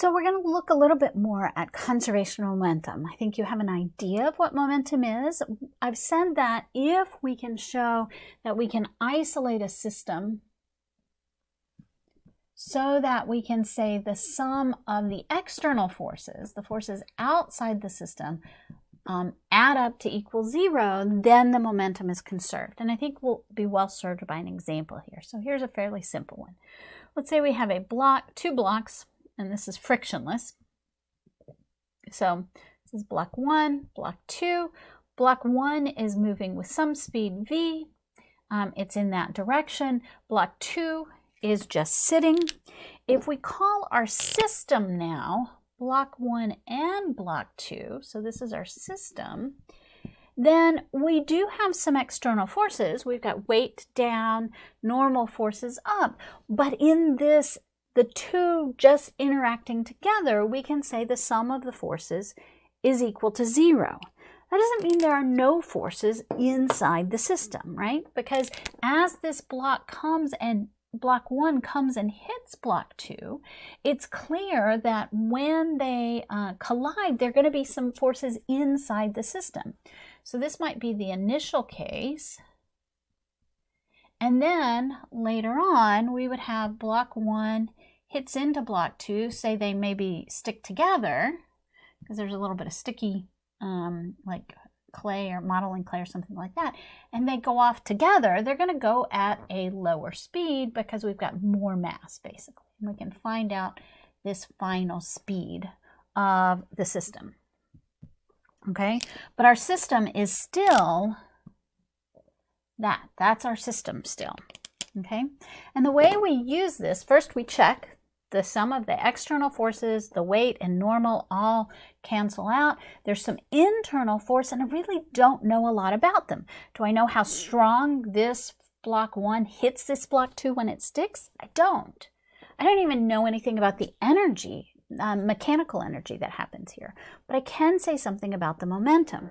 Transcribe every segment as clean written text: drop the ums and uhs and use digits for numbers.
So we're going to look a little bit more at conservation of momentum. I think you have an idea of what momentum is. I've said that if we can show that we can isolate a system so that we can say the sum of the external forces, the forces outside the system, add up to equal 0, then the momentum is conserved. And I think we'll be well served by an example here. So here's a fairly simple one. Let's say we have a block, 2 blocks, and this is frictionless. So this is block 1, block 2. Block 1 is moving with some speed v. It's in that direction. Block 2 is just sitting. If we call our system now block 1 and block 2, so this is our system, then we do have some external forces. We've got weight down, normal forces up, but in this, the two just interacting together, we can say the sum of the forces is equal to 0. That doesn't mean there are no forces inside the system, right? Because as this block comes and block 1 comes and hits block 2, it's clear that when they collide, there are going to be some forces inside the system. So this might be the initial case. And then later on, we would have block 1 hits into block 2, say they maybe stick together, because there's a little bit of sticky, like clay or modeling clay or something like that, and they go off together. They're going to go at a lower speed because we've got more mass, basically. And we can find out this final speed of the system. Okay, but our system is still that. That's our system still. Okay, and the way we use this, first we check the sum of the external forces, the weight and normal all cancel out. There's some internal force, and I really don't know a lot about them. Do I know how strong this block 1 hits this block 2 when it sticks? I don't. I don't even know anything about the energy, mechanical energy that happens here, but I can say something about the momentum.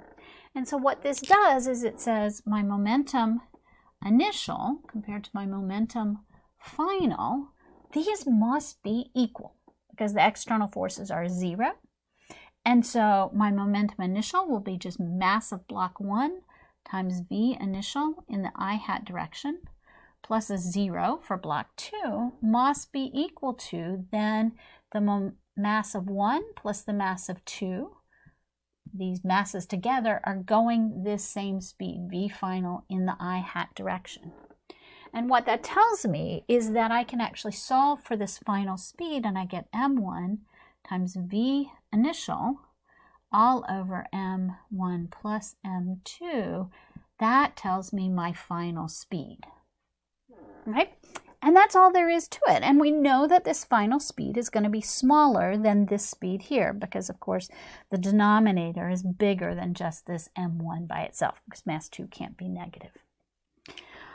And so what this does is it says my momentum initial compared to my momentum final, these must be equal because the external forces are 0. And so my momentum initial will be just mass of block 1 times v initial in the I hat direction plus a 0 for block 2 must be equal to then the mass of 1 plus the mass of 2. These masses together are going this same speed, v final, in the I hat direction. And what that tells me is that I can actually solve for this final speed, and I get m1 times v initial all over m1 plus m2. That tells me my final speed. Right? And that's all there is to it. And we know that this final speed is going to be smaller than this speed here because, of course, the denominator is bigger than just this m1 by itself because mass 2 can't be negative.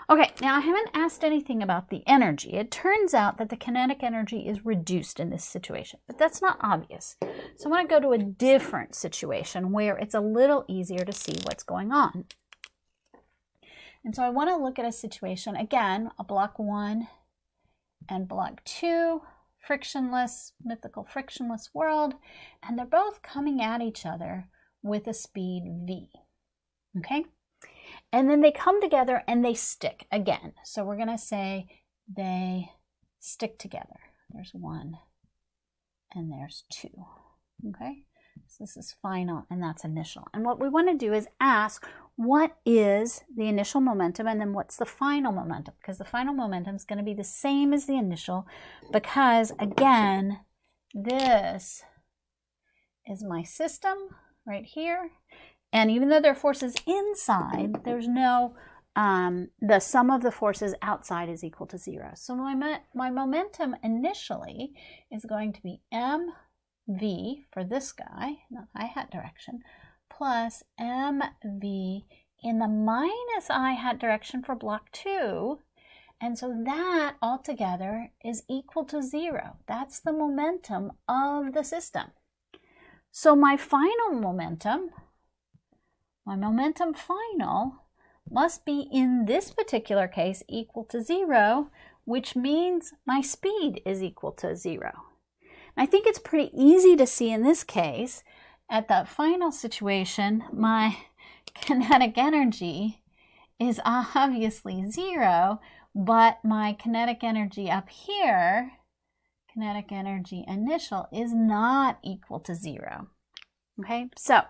Okay, now I haven't asked anything about the energy. It turns out that the kinetic energy is reduced in this situation, but that's not obvious. So I want to go to a different situation where it's a little easier to see what's going on. And so I want to look at a situation, again, a block 1 and block 2, frictionless, mythical frictionless world, and they're both coming at each other with a speed v, okay? And then they come together and they stick again. So we're going to say they stick together. There's 1 and there's 2, okay? So this is final and that's initial. And what we want to do is ask, what is the initial momentum and then what's the final momentum? Because the final momentum is going to be the same as the initial because, again, this is my system right here. And even though there are forces inside, there's no, the sum of the forces outside is equal to 0. So my momentum initially is going to be mv for this guy, in the I hat direction, plus mv in the minus I hat direction for block 2. And so that altogether is equal to 0. That's the momentum of the system. So my final momentum, my momentum final must be in this particular case equal to 0, which means my speed is equal to 0. I think it's pretty easy to see in this case, at the final situation, my kinetic energy is obviously 0, but my kinetic energy up here, kinetic energy initial, is not equal to 0. Okay, so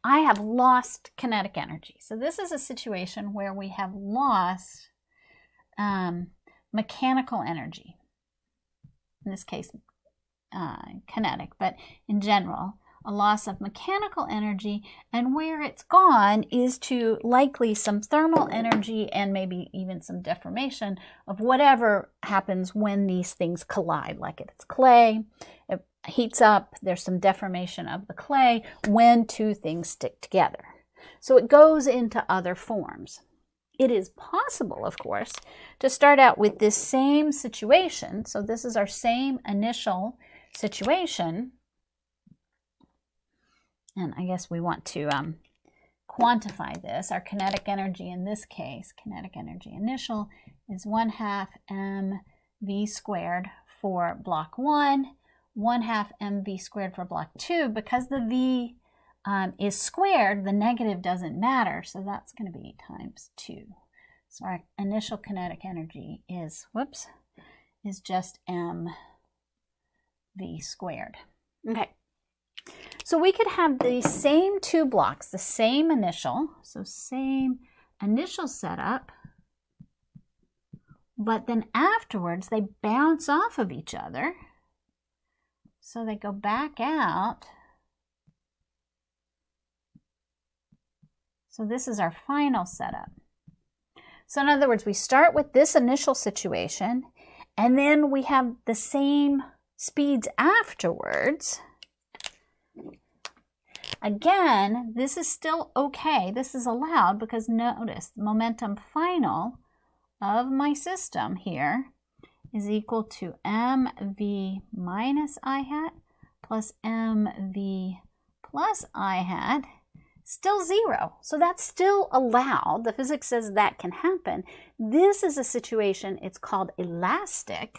I have lost kinetic energy. So this is a situation where we have lost mechanical energy. In this case, kinetic, but in general, a loss of mechanical energy, and where it's gone is to likely some thermal energy and maybe even some deformation of whatever happens when these things collide. Like if it's clay, it heats up, there's some deformation of the clay when two things stick together. So it goes into other forms. It is possible, of course, to start out with this same situation. So this is our same initial situation. And I guess we want to quantify this. Our kinetic energy in this case, kinetic energy initial, is 1/2 mv squared for block 1, 1/2 mv squared for block 2. Because the v is squared, the negative doesn't matter, so that's going to be times 2. So our initial kinetic energy is, is just mv squared. Okay. So we could have the same two blocks, the same initial, so same initial setup, but then afterwards they bounce off of each other. So they go back out. So this is our final setup. So in other words, we start with this initial situation, and then we have the same speeds afterwards. Again, this is still okay. This is allowed because notice the momentum final of my system here is equal to mv minus I hat plus mv plus I hat, still 0. So that's still allowed. The physics says that can happen. This is a situation, it's called elastic,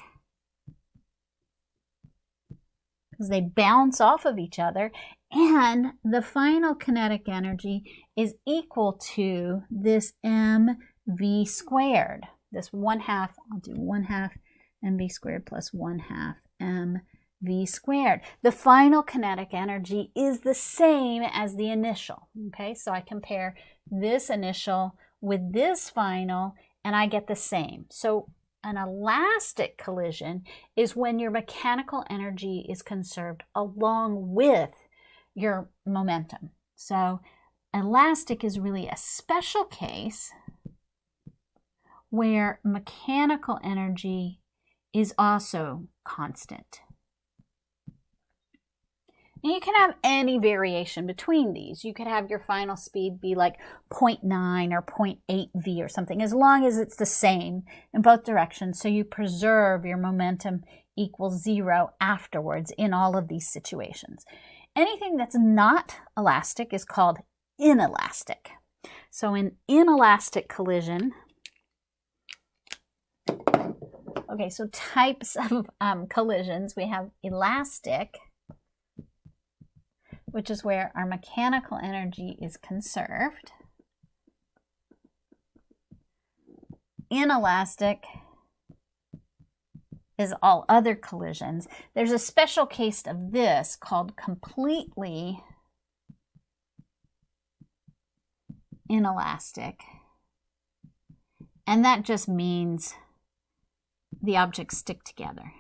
because they bounce off of each other, and the final kinetic energy is equal to this mv squared. This 1/2, I'll do 1/2 mv squared plus 1/2 mv squared. The final kinetic energy is the same as the initial. Okay, so I compare this initial with this final, and I get the same. So an elastic collision is when your mechanical energy is conserved along with your momentum. So elastic is really a special case where mechanical energy is also constant. And you can have any variation between these. You could have your final speed be like 0.9 or 0.8 v or something, as long as it's the same in both directions, so you preserve your momentum equals 0 afterwards in all of these situations. Anything that's not elastic is called inelastic. So an inelastic collision, okay, so types of collisions, we have elastic, which is where our mechanical energy is conserved. Inelastic is all other collisions. There's a special case of this called completely inelastic, and that just means the objects stick together.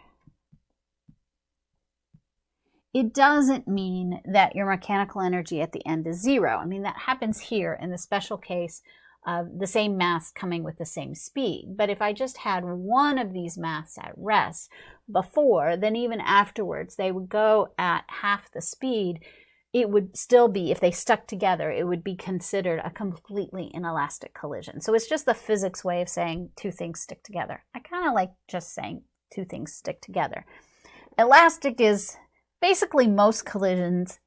It doesn't mean that your mechanical energy at the end is 0. I mean, that happens here in the special case of the same mass coming with the same speed. But if I just had one of these mass at rest before, then even afterwards, they would go at half the speed. It would still be, if they stuck together, it would be considered a completely inelastic collision. So it's just the physics way of saying two things stick together. I kind of like just saying two things stick together. Elastic is basically most collisions.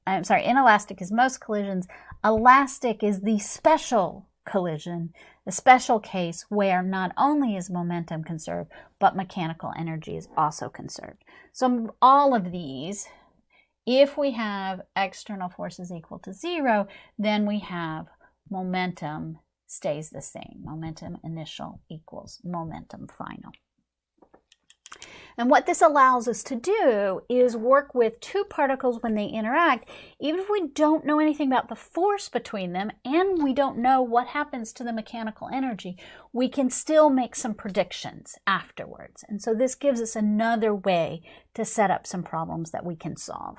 Inelastic is most collisions. Elastic is the special collision the special case where not only is momentum conserved, but mechanical energy is also conserved. So all of these, if we have external forces equal to 0, then we have momentum stays the same. Momentum initial equals momentum final. And what this allows us to do is work with two particles when they interact, even if we don't know anything about the force between them and we don't know what happens to the mechanical energy, we can still make some predictions afterwards. And so this gives us another way to set up some problems that we can solve.